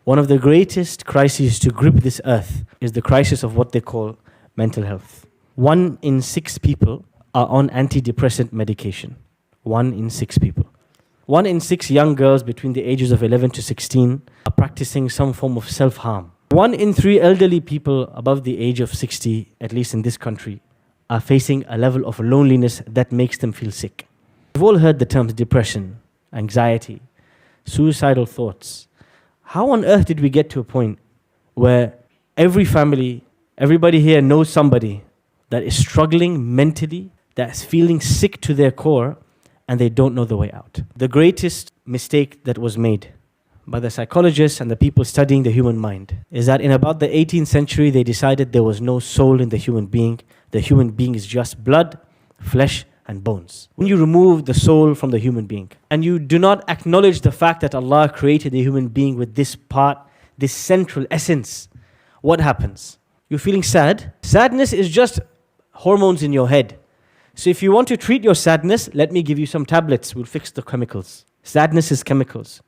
One of the greatest crises to grip this earth is the crisis of what they call mental health. 1 in 6 people are on antidepressant medication. 1 in 6 people. 1 in 6 young girls between the ages of 11 to 16 are practicing some form of self-harm. 1 in 3 elderly people above the age of 60, at least in this country, are facing a level of loneliness that makes them feel sick. We've all heard the terms depression, anxiety, suicidal thoughts. How on earth did we get to a point where every family, everybody here knows somebody that is struggling mentally, that's feeling sick to their core, and they don't know the way out? The greatest mistake that was made by the psychologists and the people studying the human mind is that in about the 18th century, they decided there was no soul in the human being. The human being is just blood, flesh, and bones. When you remove the soul from the human being, and you do not acknowledge the fact that Allah created the human being with this part, this central essence, what happens? You're feeling sad. Sadness is just hormones in your head. So if you want to treat your sadness, let me give you some tablets. We'll fix the chemicals. Sadness is chemicals.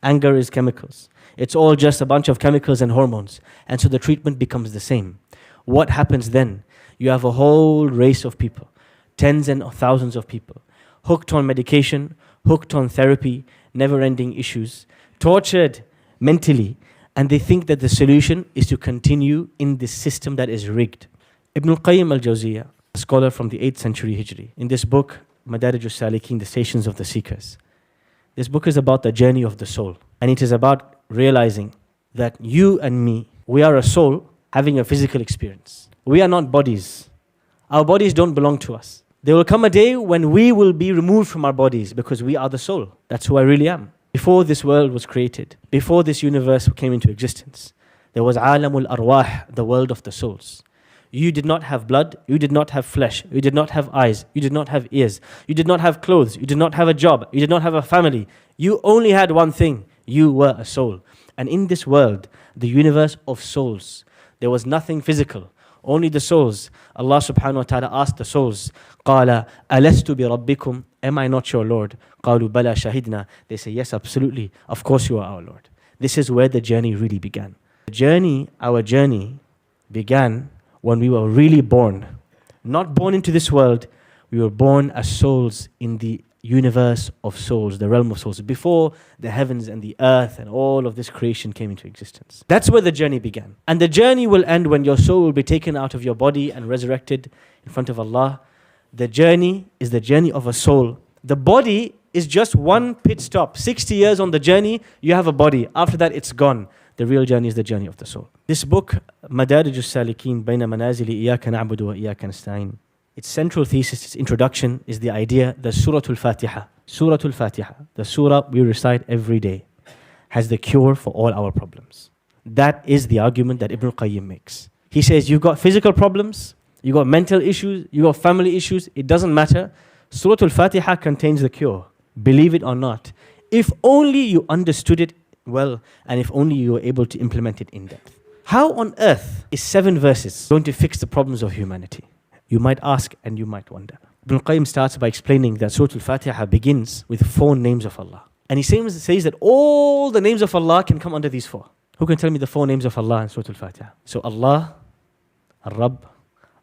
Anger is chemicals. It's all just a bunch of chemicals and hormones. And so the treatment becomes the same. What happens then? You have a whole race of people, tens and thousands of people, hooked on medication, hooked on therapy, never-ending issues, tortured mentally, and they think that the solution is to continue in this system that is rigged. Qayyim al-Jawziyya, a scholar from the 8th century Hijri, in this book, Madarij Al-Salikin, the Stations of the Seekers, this book is about the journey of the soul. And it is about realizing that you and me, we are a soul having a physical experience. We are not bodies. Our bodies don't belong to us. There will come a day when we will be removed from our bodies because we are the soul. That's who I really am. Before this world was created, before this universe came into existence, there was alamul arwah, the world of the souls. You did not have blood, you did not have flesh, you did not have eyes, you did not have ears, you did not have clothes, you did not have a job, you did not have a family. You only had one thing, you were a soul. And in this world, the universe of souls, there was nothing physical, only the souls. Allah subhanahu wa ta'ala asked the souls, قَالَ أَلَسْتُ بِرَبِّكُمْ, am I not your Lord? قَالُوا بَلَا شَهِدْنَا, they say, yes, absolutely, of course you are our Lord. This is where the journey really began. Our journey began when we were really born. Not born into this world, we were born as souls in the universe of souls, the realm of souls, before the heavens and the earth and all of this creation came into existence. That's where the journey began. And the journey will end when your soul will be taken out of your body and resurrected in front of Allah. The journey is the journey of a soul. The body is just one pit stop. 60 years on the journey, you have a body. After that, it's gone. The real journey is the journey of the soul. This book, Madarij Al-Salikin, Bayna Manazili Iyaka Na'budu wa Iyaka Nasta'in, its central thesis, its introduction is the idea that Surah Al-Fatiha, Surah Al-Fatiha, the surah we recite every day, has the cure for all our problems. That is the argument that Ibn Qayyim makes. He says, you've got physical problems, you've got mental issues, you've got family issues, it doesn't matter. Surah Al-Fatiha contains the cure. Believe it or not. If only you understood it well, and if only you were able to implement it in depth. How on earth is 7 verses going to fix the problems of humanity? You might ask and you might wonder. Ibn Qayyim starts by explaining that Surah Al-Fatiha begins with 4 names of Allah. And he says that all the names of Allah can come under these 4. Who can tell me the 4 names of Allah in Surah Al-Fatiha? So Allah, Ar-Rabb,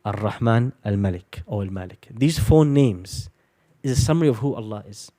Ar-Rahman, Al-Malik, or Al-Malik. These 4 names is a summary of who Allah is.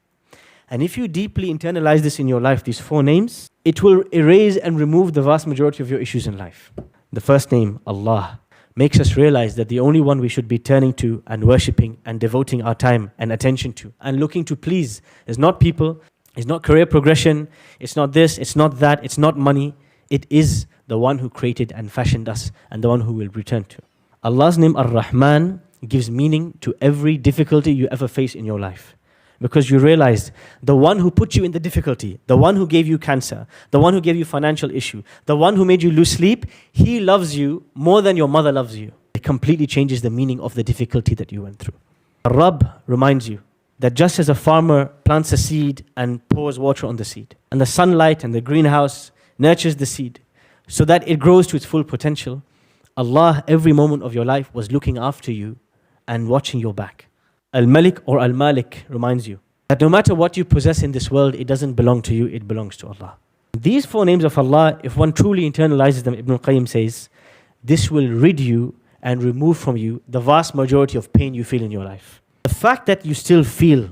And if you deeply internalize this in your life, these 4 names, it will erase and remove the vast majority of your issues in life. The first name, Allah, makes us realize that the only one we should be turning to and worshipping and devoting our time and attention to and looking to please is not people, it's not career progression, it's not this, it's not that, it's not money. It is the one who created and fashioned us and the one who will return to. Allah's name, Ar-Rahman, gives meaning to every difficulty you ever face in your life. Because you realize the one who put you in the difficulty, the one who gave you cancer, the one who gave you financial issue, the one who made you lose sleep, he loves you more than your mother loves you. It completely changes the meaning of the difficulty that you went through. Rabb reminds you that just as a farmer plants a seed and pours water on the seed, and the sunlight and the greenhouse nurtures the seed so that it grows to its full potential, Allah, every moment of your life, was looking after you and watching your back. Al-Malik or Al-Malik reminds you that no matter what you possess in this world, it doesn't belong to you, it belongs to Allah. These four names of Allah, if one truly internalizes them, Ibn Qayyim says, this will rid you and remove from you the vast majority of pain you feel in your life. The fact that you still feel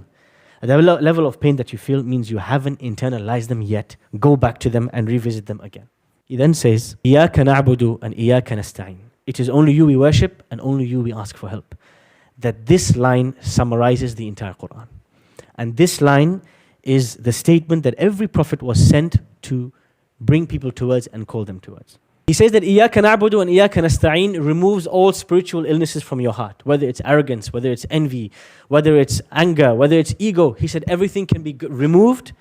the level of pain that you feel means you haven't internalized them yet. Go back to them and revisit them again. He then says, إِيَّاكَ نَعْبُدُ and إِيَّاكَ نَسْتَعِينُ. It is only you we worship and only you we ask for help. That this line summarizes the entire Qur'an. And this line is the statement that every prophet was sent to bring people towards and call them towards. He says that إِيَّاكَ نَعْبُدُ and إِيَّاكَ نَسْتَعِينُ removes all spiritual illnesses from your heart. Whether it's arrogance, whether it's envy, whether it's anger, whether it's ego. He said everything can be removed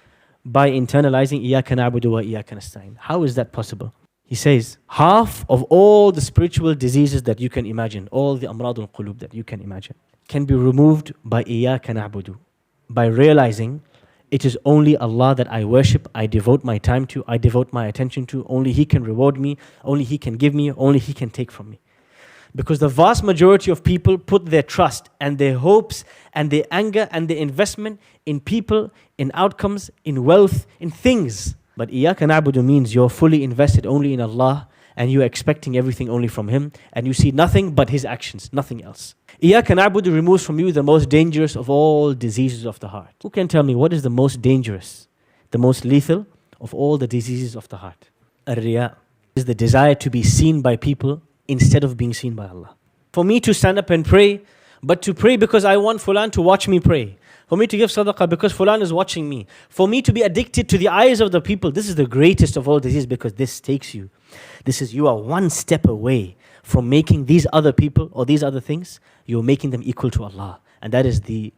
by internalizing إِيَّاكَ نَعْبُدُ وَإِيَّاكَ نَسْتَعِينُ. How is that possible? He says, half of all the spiritual diseases that you can imagine, all the amrad al-qulub that you can imagine, can be removed by إِيَّاكَ نَعْبُدُ, by realizing it is only Allah that I worship, I devote my time to, I devote my attention to. Only He can reward me, only He can give me, only He can take from me. Because the vast majority of people put their trust and their hopes and their anger and their investment in people, in outcomes, in wealth, in things. But إِيَّاكَ نَعْبُدُ means you're fully invested only in Allah and you're expecting everything only from Him and you see nothing but His actions, nothing else. إِيَّاكَ نَعْبُدُ removes from you the most dangerous of all diseases of the heart. Who can tell me what is the most dangerous, the most lethal of all the diseases of the heart? Ar-riya is the desire to be seen by people instead of being seen by Allah. For me to stand up and pray, but to pray because I want Fulan to watch me pray. For me to give sadaqah because Fulan is watching me. For me to be addicted to the eyes of the people. This is the greatest of all diseases because this takes you. You are one step away from making these other people or these other things, you're making them equal to Allah. And that is the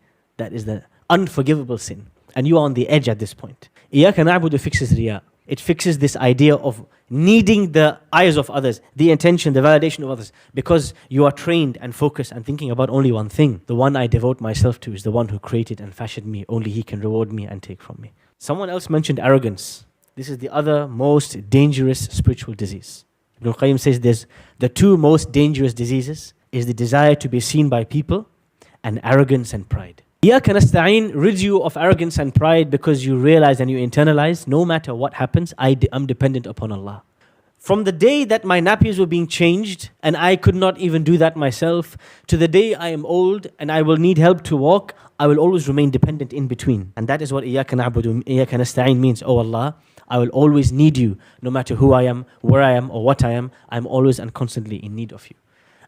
unforgivable sin. And you are on the edge at this point. إِيَّاكَ نَعْبُدُ fixes riya. It fixes this idea of needing the eyes of others, the attention, the validation of others, because you are trained and focused and thinking about only one thing. The one I devote myself to is the one who created and fashioned me. Only He can reward me and take from me. Someone else mentioned arrogance. This is the other most dangerous spiritual disease. Ibn Qayyim says there's the two most dangerous diseases is the desire to be seen by people and arrogance and pride. إِيَّاكَ نَسْتَعِينُ rids you of arrogance and pride because you realize and you internalize no matter what happens, I'm dependent upon Allah. From the day that my nappies were being changed and I could not even do that myself, to the day I am old and I will need help to walk, I will always remain dependent in between. And that is what إِيَّاكَ نَعْبُدُ, إِيَّاكَ نَسْتَعِينُ means. Oh Allah, I will always need you, no matter who I am, where I am, or what I am. I'm always and constantly in need of you.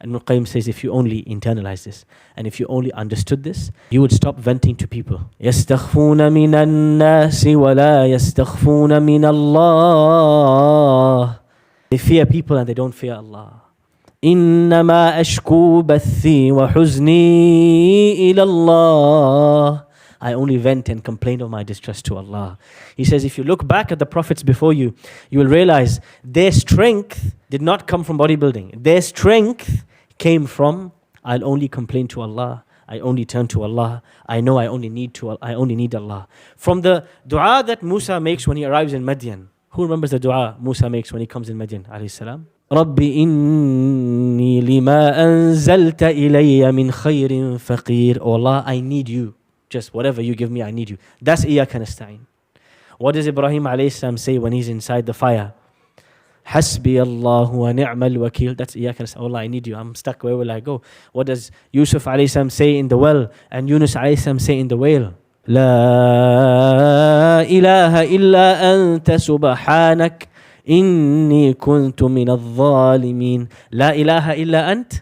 And Ibn Qayyim says, if you only internalize this, and if you only understood this, you would stop venting to people. يَسْتَخْفُونَ مِنَ النَّاسِ وَلَا يَسْتَخْفُونَ مِنَ اللَّهِ. They fear people and they don't fear Allah. إِنَّمَا أَشْكُو بَثِّي وَحُزْنِي إِلَى اللَّهِ. I only vent and complain of my distress to Allah. He says, if you look back at the prophets before you, you will realize their strength did not come from bodybuilding. Their strength came from, I'll only complain to Allah. I only turn to Allah. I know I only need Allah. From the dua that Musa makes when he arrives in Madian. Who remembers the dua Musa makes when he comes in Madian, alayhi salam? رَبِّ إِنِّي لِمَا أَنزَلْتَ إِلَيَّ مِنْ خَيْرٍ فَقِيرٍ. Oh Allah, I need you. Just whatever you give me, I need you. That's إِيَّاكَ نَسْتَعِينُ. What does Ibrahim alayhi salam say when he's inside the fire? حَسْبِيَ اللَّهُ وَنِعْمَ الْوَكِيلُ. That's إِيَّاكَ نَسْتَعِينُ. Allah, I need you. I'm stuck. Where will I go? What does Yusuf alayhi salam say in the well? And Yunus alayhi salam say in the whale? لا إله إلا أنت سبحانك إني كنت من الظالمين. لا إله إلا أنت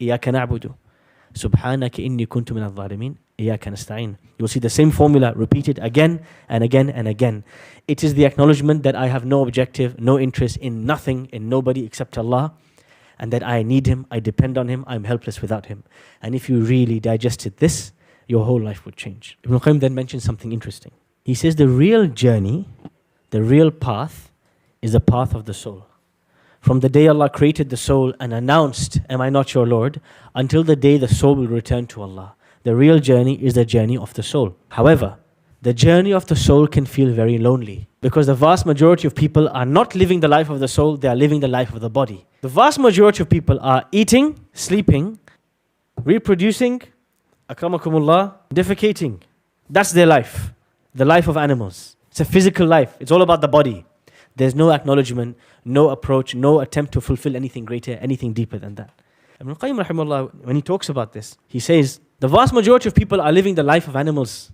إياك نعبد سبحانك إني كنت من الظالمين إياك نستعين. You will see the same formula repeated again and again and again. It is the acknowledgement that I have no objective, no interest in nothing, in nobody except Allah, and that I need Him, I depend on Him, I'm helpless without Him. And if you really digested this, your whole life would change. Ibn Qayyim then mentions something interesting. He says the real journey, the real path, is the path of the soul. From the day Allah created the soul and announced, am I not your Lord, until the day the soul will return to Allah. The real journey is the journey of the soul. However, the journey of the soul can feel very lonely because the vast majority of people are not living the life of the soul, they are living the life of the body. The vast majority of people are eating, sleeping, reproducing, akramakumullah, defecating. That's their life, the life of animals. It's a physical life. It's all about the body. There's no acknowledgement, no approach, no attempt to fulfill anything greater, anything deeper than that. Ibn Qayyim rahimahullah, when he talks about this, he says, the vast majority of people are living the life of animals.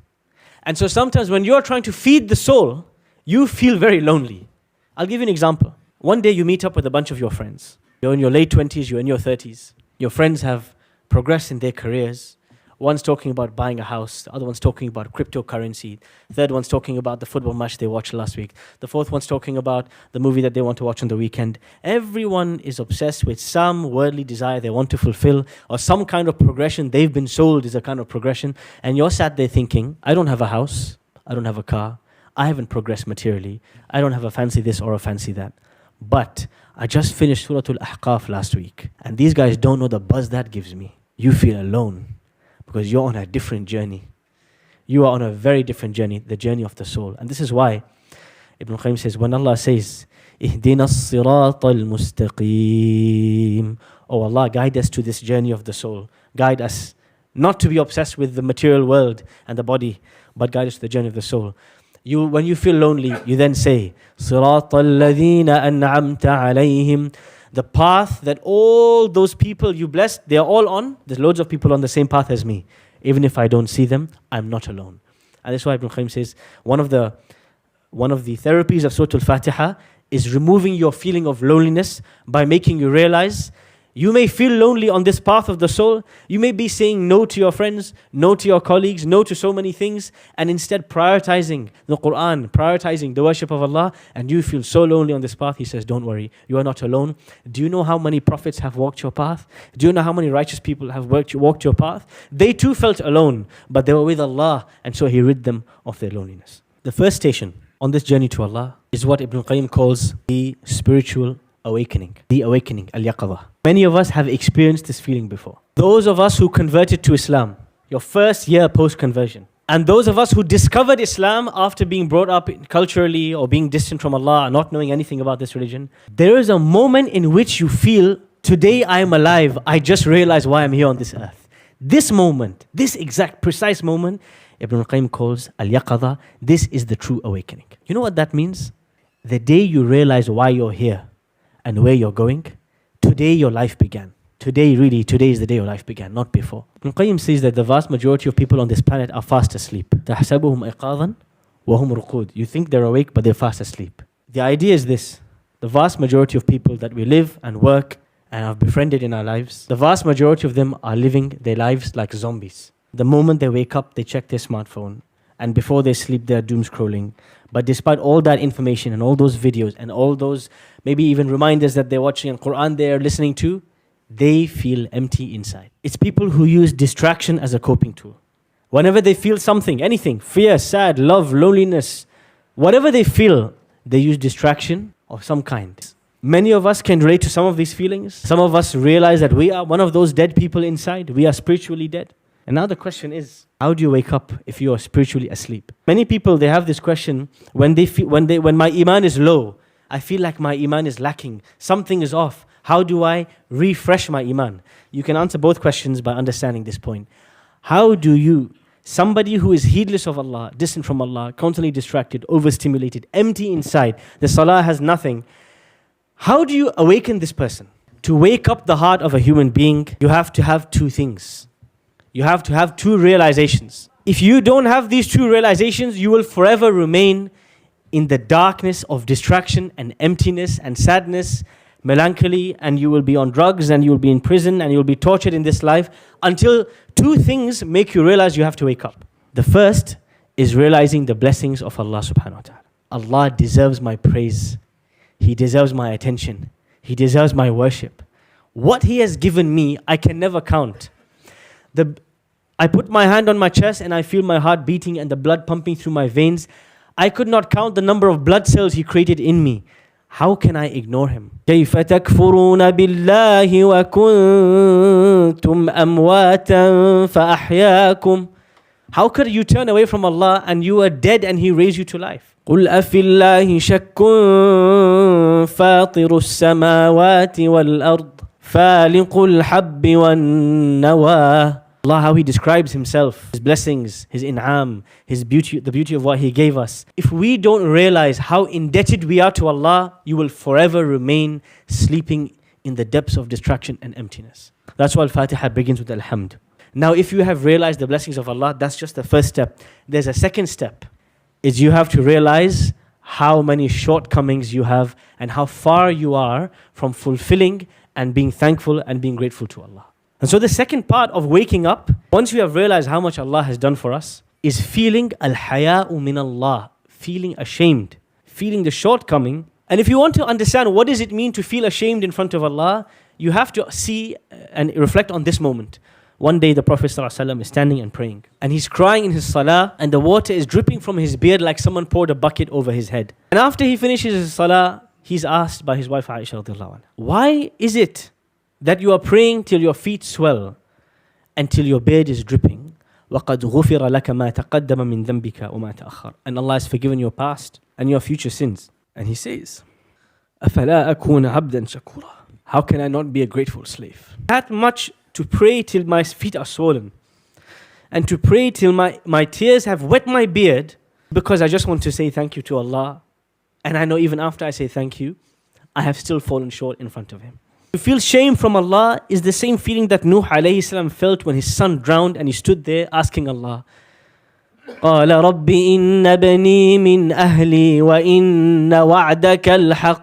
And so sometimes when you're trying to feed the soul, you feel very lonely. I'll give you an example. One day you meet up with a bunch of your friends. You're in your late 20s, you're in your 30s. Your friends have progressed in their careers. One's talking about buying a house, the other one's talking about cryptocurrency, third one's talking about the football match they watched last week, the fourth one's talking about the movie that they want to watch on the weekend. Everyone is obsessed with some worldly desire they want to fulfill, or some kind of progression they've been sold is a kind of progression, and you're sat there thinking, I don't have a house, I don't have a car, I haven't progressed materially, I don't have a fancy this or a fancy that. But I just finished Surah Al-Ahqaf last week, and these guys don't know the buzz that gives me. You feel alone. Because you're on a different journey. You are on a very different journey, the journey of the soul. And this is why Ibn Qayyim says, when Allah says, اهدنا الصراط المستقيم, oh Allah, guide us to this journey of the soul. Guide us not to be obsessed with the material world and the body, but guide us to the journey of the soul. When you feel lonely, you then say, صراط الذين أنعمت عليهم, the path that all those people you blessed, they are all on. There's loads of people on the same path as me. Even if I don't see them, I'm not alone. And that's why Ibn Qayyim says, one of the therapies of Surah Al-Fatiha is removing your feeling of loneliness by making you realize you may feel lonely on this path of the soul. You may be saying no to your friends, no to your colleagues, no to so many things, and instead prioritizing the Qur'an, prioritizing the worship of Allah, and you feel so lonely on this path. He says, don't worry, you are not alone. Do you know how many prophets have walked your path? Do you know how many righteous people have walked your path? They too felt alone, but they were with Allah, and so He rid them of their loneliness. The first station on this journey to Allah is what Ibn Qayyim calls the spiritual awakening, the awakening, al-yaqadha. Many of us have experienced this feeling before. Those of us who converted to Islam, your first year post-conversion, and those of us who discovered Islam after being brought up culturally or being distant from Allah, not knowing anything about this religion, there is a moment in which you feel, today I am alive, I just realized why I'm here on this earth. This moment, this exact precise moment, Ibn Qayyim calls al-yaqadha. This is the true awakening. You know what that means? The day you realize why you're here and where you're going, today your life began. Today is the day your life began, not before. Ibn Qayyim says that the vast majority of people on this planet are fast asleep. تَحْسَبُهُمْ أَيْقَاظًا وَهُمْ رُقُودٌ. You think they're awake, but they're fast asleep. The idea is this: the vast majority of people that we live and work and have befriended in our lives, the vast majority of them are living their lives like zombies. The moment they wake up, they check their smartphone, and before they sleep, they're doom scrolling. But despite all that information and all those videos and all those maybe even reminders that they're watching and Qur'an they're listening to, they feel empty inside. It's people who use distraction as a coping tool. Whenever they feel something, anything, fear, sad, love, loneliness, whatever they feel, they use distraction of some kind. Many of us can relate to some of these feelings. Some of us realize that we are one of those dead people inside. We are spiritually dead. And now the question is, how do you wake up if you are spiritually asleep? Many people, they have this question when my iman is low, I feel like my iman is lacking, something is off. How do I refresh my iman? You can answer both questions by understanding this point. How do you, somebody who is heedless of Allah, distant from Allah, constantly distracted, overstimulated, empty inside, the salah has nothing, how do you awaken this person? To wake up the heart of a human being, you have to have two things. You have to have two realizations. If you don't have these two realizations, you will forever remain in the darkness of distraction and emptiness and sadness, melancholy, and you will be on drugs and you will be in prison and you will be tortured in this life until two things make you realize you have to wake up. The first is realizing the blessings of Allah subhanahu wa ta'ala. Allah deserves my praise. He deserves my attention. He deserves my worship. What He has given me, I can never count. I put my hand on my chest and I feel my heart beating and the blood pumping through my veins. I could not count the number of blood cells He created in me. How can I ignore Him? كَيْفَ تَكْفُرُونَ بِاللَّهِ وَكُنْتُمْ أَمْوَاتًا فَأَحْيَاكُمْ. How could you turn away from Allah and you are dead and He raised you to life? قُلْ أَفِي اللَّهِ شَكٌّ فَاطِرُ السَّمَاوَاتِ وَالْأَرْضِ فَالِقُ الْحَبِّ وَالنَّوَىٰ Allah, how He describes Himself, His blessings, His in'am, His beauty, the beauty of what He gave us. If we don't realize how indebted we are to Allah, you will forever remain sleeping in the depths of distraction and emptiness. That's why Al-Fatiha begins with Alhamd. Now, if you have realized the blessings of Allah, that's just the first step. There's a second step, is you have to realize how many shortcomings you have and how far you are from fulfilling and being thankful and being grateful to Allah. And so the second part of waking up, once we have realized how much Allah has done for us, is feeling al-haya'u min Allah, feeling ashamed, feeling the shortcoming. And if you want to understand what does it mean to feel ashamed in front of Allah, you have to see and reflect on this moment. One day the Prophet ﷺ is standing and praying, and he's crying in his salah, and the water is dripping from his beard like someone poured a bucket over his head. And after he finishes his salah, he's asked by his wife Aisha radiallahu anha, why is it that you are praying till your feet swell and till your beard is dripping? وَقَدْ غُفِرَ لَكَ مَا تَقَدَّمَ مِنْ ذَنْبِكَ وَمَا تَأَخَّرَ. And Allah has forgiven your past and your future sins. And he says, أَفَلَا أَكُونَ عَبْدًا شَكُورًا. How can I not be a grateful slave? That much to pray till my feet are swollen, and to pray till my tears have wet my beard, because I just want to say thank you to Allah. And I know even after I say thank you, I have still fallen short in front of Him. To feel shame from Allah is the same feeling that Nuh alayhi salam felt when his son drowned and he stood there asking Allah, قَالَ رَبِّ إِنَّ بَنِي مِنْ أَهْلِي وَإِنَّ وَعْدَكَ الْحَقِّ.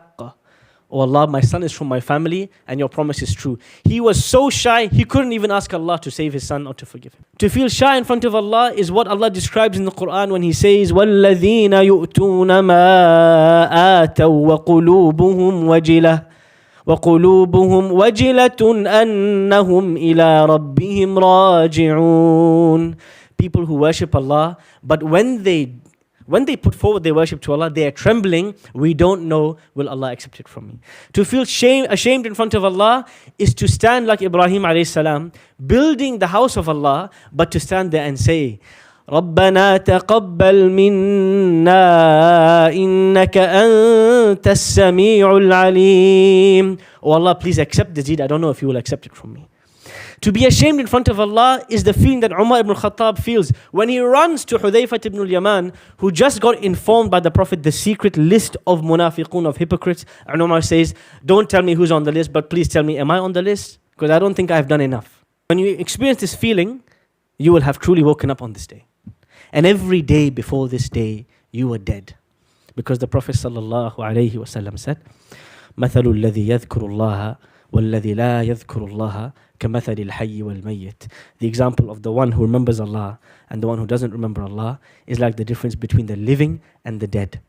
Oh Allah, my son is from my family and your promise is true. He was so shy, he couldn't even ask Allah to save his son or to forgive him. To feel shy in front of Allah is what Allah describes in the Qur'an when He says, وَالَّذِينَ يُؤْتُونَ مَا آتَوا وَقُلُوبُهُمْ وَجِلَةٌ أَنَّهُمْ إِلَىٰ رَبِّهِمْ رَاجِعُونَ. People who worship Allah, but when they put forward their worship to Allah, they are trembling. We don't know, will Allah accept it from me? To feel ashamed in front of Allah is to stand like Ibrahim alayhi salam, building the house of Allah, but to stand there and say, رَبَّنَا تَقَبَّلْ مِنَّا إِنَّكَ أَنْتَ السَّمِيعُ الْعَلِيمُ. Oh Allah, please accept this deed. I don't know if you will accept it from me. To be ashamed in front of Allah is the feeling that Umar ibn Khattab feels when he runs to Hudayfa ibn al-Yaman, who just got informed by the Prophet the secret list of munafiqun, of hypocrites. And Umar says, don't tell me who's on the list, but please tell me, am I on the list? Because I don't think I've done enough. When you experience this feeling, you will have truly woken up on this day. And every day before this day, you were dead. Because the Prophet sallallahu alayhi wasallam said, مَثَلُ الَّذِي يَذْكُرُ اللَّهَ وَالَّذِي لَا يَذْكُرُ اللَّهَ كَمَثَلِ الْحَيِّ وَالْمَيِّتِ. The example of the one who remembers Allah and the one who doesn't remember Allah is like the difference between the living and the dead.